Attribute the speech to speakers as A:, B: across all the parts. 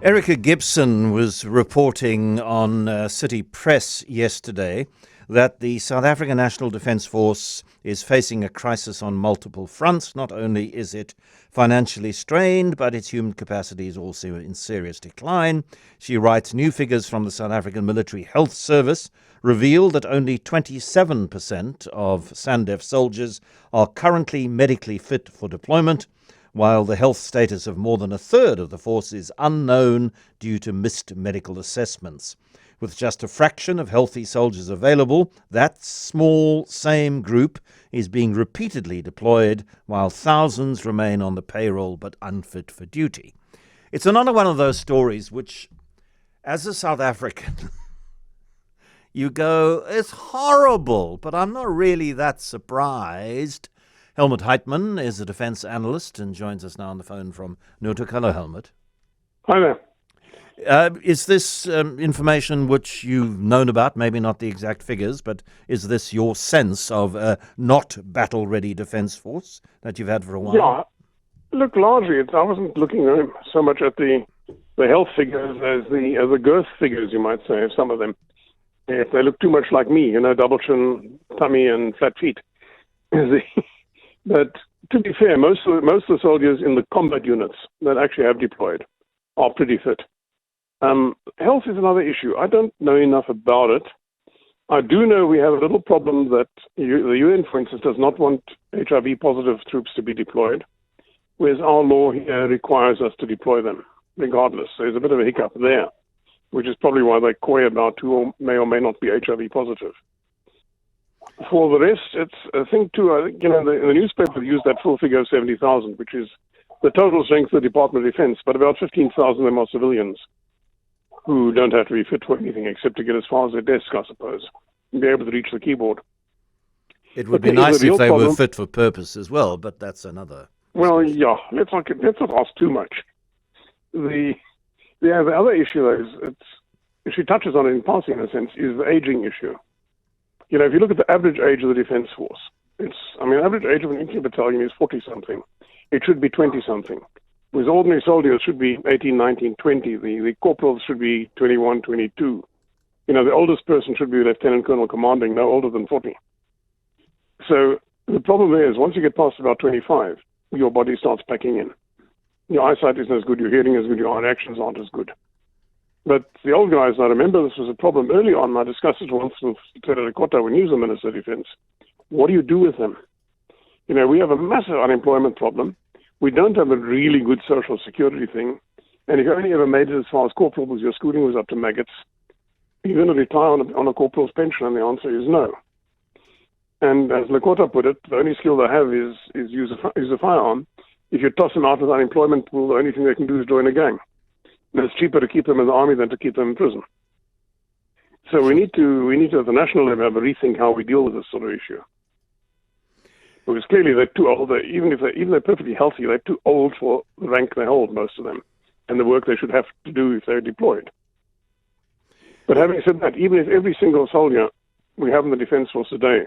A: Erica Gibson was reporting on City Press yesterday that the South African National Defence Force is facing a crisis on multiple fronts. Not only is it financially strained, but its human capacity is also in serious decline. She writes, new figures from the South African Military Health Service reveal that only 27% of SANDF soldiers are currently medically fit for deployment, while the health status of more than a third of the force is unknown due to missed medical assessments. With just a fraction of healthy soldiers available, that small same group is being repeatedly deployed, while thousands remain on the payroll but unfit for duty. It's another one of those stories which, as a South African, you go, it's horrible, but I'm not really that surprised. Helmoed Heitman is a defence analyst and joins us now on the phone from Noordhoek. Hello, Helmoed.
B: Hi there.
A: Is this information which you've known about, maybe not the exact figures, but is this your sense of a not battle-ready defence force that you've had for a while?
B: Yeah, look, largely, I wasn't looking so much at the health figures as the girth figures, you might say, of some of them. If they look too much like me, double chin, tummy, and flat feet. But to be fair, most of the soldiers in the combat units that actually have deployed are pretty fit. Health is another issue. I don't know enough about it. I do know we have a little problem that the UN, for instance, does not want HIV-positive troops to be deployed, whereas our law here requires us to deploy them, regardless. So there's a bit of a hiccup there, which is probably why they're coy about who may or may not be HIV-positive. For the rest, it's a thing too. I think, the newspaper used that full figure of 70,000, which is the total strength of the Department of Defense, but about 15,000 of them are civilians who don't have to be fit for anything except to get as far as their desk, I suppose, and be able to reach the keyboard.
A: It would be nice if they were fit for purpose as well, but that's another.
B: Well, yeah, let's not ask too much. The other issue, though, is she touches on it in passing, in a sense, is the aging issue. If you look at the average age of the Defence Force, average age of an infantry battalion is 40-something. It should be 20-something. With ordinary soldiers, it should be 18, 19, 20. The corporals should be 21, 22. The oldest person should be a lieutenant colonel commanding, no older than 40. So the problem is, once you get past about 25, your body starts packing in. Your eyesight isn't as good, your hearing is good, your reactions aren't as good. But the old guys, I remember this was a problem early on. I discussed it once with Lieutenant Lekota when he was the Minister of Defence. What do you do with them? We have a massive unemployment problem. We don't have a really good social security thing. And if you only ever made it as far as corporal because your schooling was up to maggots, you're going to retire on a corporal's pension, and the answer is no. And as Lekota put it, the only skill they have is use a firearm. If you toss them out of the unemployment pool, the only thing they can do is join a gang. And it's cheaper to keep them in the army than to keep them in prison. So we need to, at the national level, have a rethink how we deal with this sort of issue. Because clearly they're too old. Even if they're perfectly healthy, they're too old for the rank they hold, most of them, and the work they should have to do if they're deployed. But having said that, even if every single soldier we have in the Defence Force today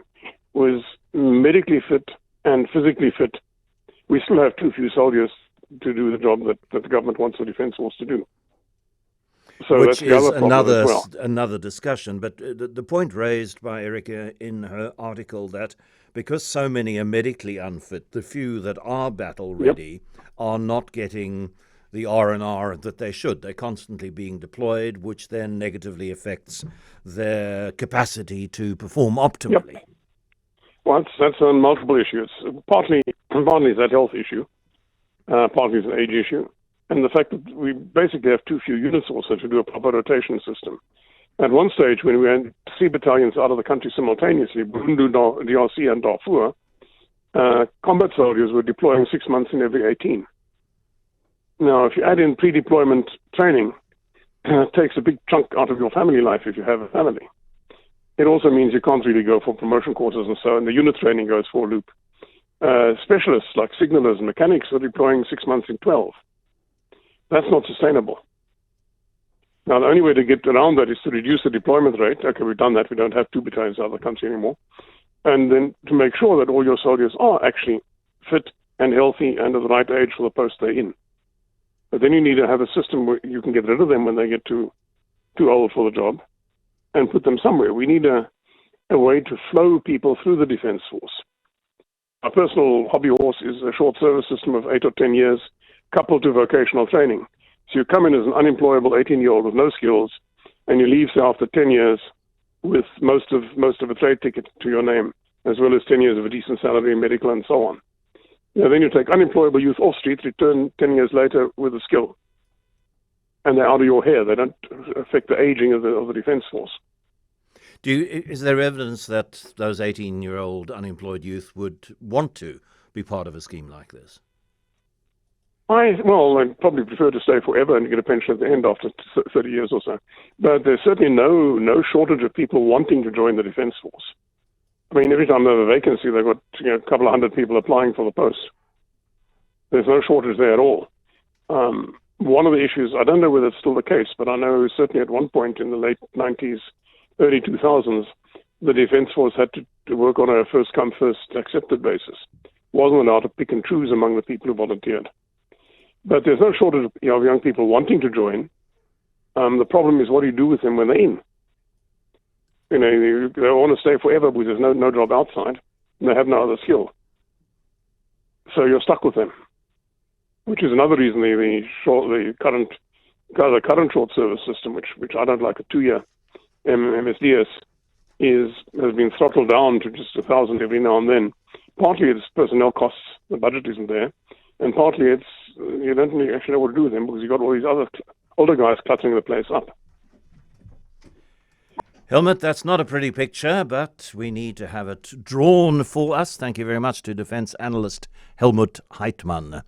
B: was medically fit and physically fit, we still have too few soldiers to do the job that the government wants the Defence Force to do. So
A: which
B: that's
A: is
B: the
A: another discussion. But the point raised by Erica in her article that because so many are medically unfit, the few that are battle ready are not getting the R&R that they should. They're constantly being deployed, which then negatively affects their capacity to perform optimally.
B: Yep. Well, that's on multiple issues. Partly is that health issue. Partly is an age issue. And the fact that we basically have too few units also to do a proper rotation system. At one stage, when we had 3 battalions out of the country simultaneously, Bundu, DRC, and Darfur, combat soldiers were deploying 6 months in every 18. Now, if you add in pre-deployment training, it takes a big chunk out of your family life if you have a family. It also means you can't really go for promotion courses and so on. The unit training goes for a loop. Specialists like signalers and mechanics are deploying 6 months in 12. That's not sustainable. Now, the only way to get around that is to reduce the deployment rate. Okay, we've done that. We don't have 2 battalions out of the country anymore. And then to make sure that all your soldiers are actually fit and healthy and of the right age for the post they're in. But then you need to have a system where you can get rid of them when they get too old for the job and put them somewhere. We need a way to flow people through the Defence Force. Our personal hobby horse is a short service system of 8 or 10 years coupled to vocational training. So you come in as an unemployable 18-year-old with no skills, and you leave, say, after 10 years with most of a trade ticket to your name, as well as 10 years of a decent salary, medical, and so on. Then you take unemployable youth off street, return 10 years later with a skill. And they're out of your hair. They don't affect the aging of the Defence Force.
A: Is there evidence that those 18-year-old unemployed youth would want to be part of a scheme like this?
B: I'd probably prefer to stay forever and get a pension at the end after 30 years or so. But there's certainly no shortage of people wanting to join the Defence Force. I mean, every time they have a vacancy, they've got a couple of hundred people applying for the post. There's no shortage there at all. One of the issues, I don't know whether it's still the case, but I know certainly at one point in the late 90s, early 2000s, the Defence Force had to work on a first-come, first-accepted basis. Wasn't allowed to pick and choose among the people who volunteered. But there's no shortage of young people wanting to join. The problem is, what do you do with them when they're in? They want to stay forever because there's no job outside, and they have no other skill. So you're stuck with them, which is another reason the current short service system, which I don't like, a 2-year MSDS, has been throttled down to just 1,000 every now and then. Partly it's personnel costs, the budget isn't there, and partly it's you don't actually know what to do with them because you've got all these other older guys cluttering the place up.
A: Helmoed, that's not a pretty picture, but we need to have it drawn for us. Thank you very much to Defence Analyst Helmoed Heitman.